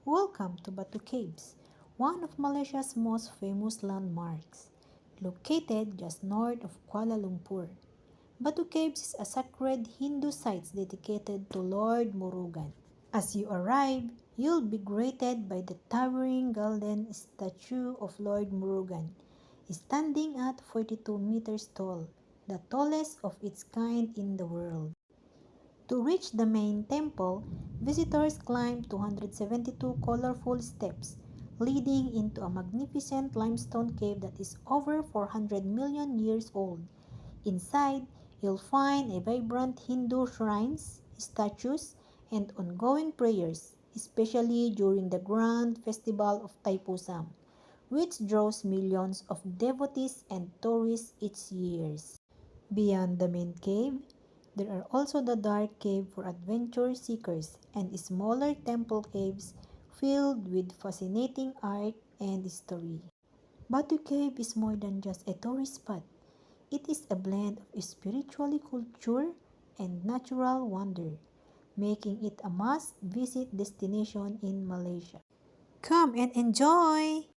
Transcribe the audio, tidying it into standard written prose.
Welcome to Batu Caves, one of Malaysia's most famous landmarks, located just north of Kuala Lumpur. Batu Caves is a sacred Hindu site dedicated to Lord Murugan. As you arrive, you'll be greeted by the towering golden statue of Lord Murugan, standing at 42 meters tall, the tallest of its kind in the world. To reach the main temple, visitors climb 272 colorful steps, leading into a magnificent limestone cave that is over 400 million years old. Inside, you'll find a vibrant Hindu shrines, statues, and ongoing prayers, especially during the grand festival of Taipusam, which draws millions of devotees and tourists each year. Beyond the main cave, there are also the dark cave for adventure seekers and smaller temple caves filled with fascinating art and history. Batu Cave is more than just a tourist spot. It is a blend of spiritual culture and natural wonder, making it a must-visit destination in Malaysia. Come and enjoy!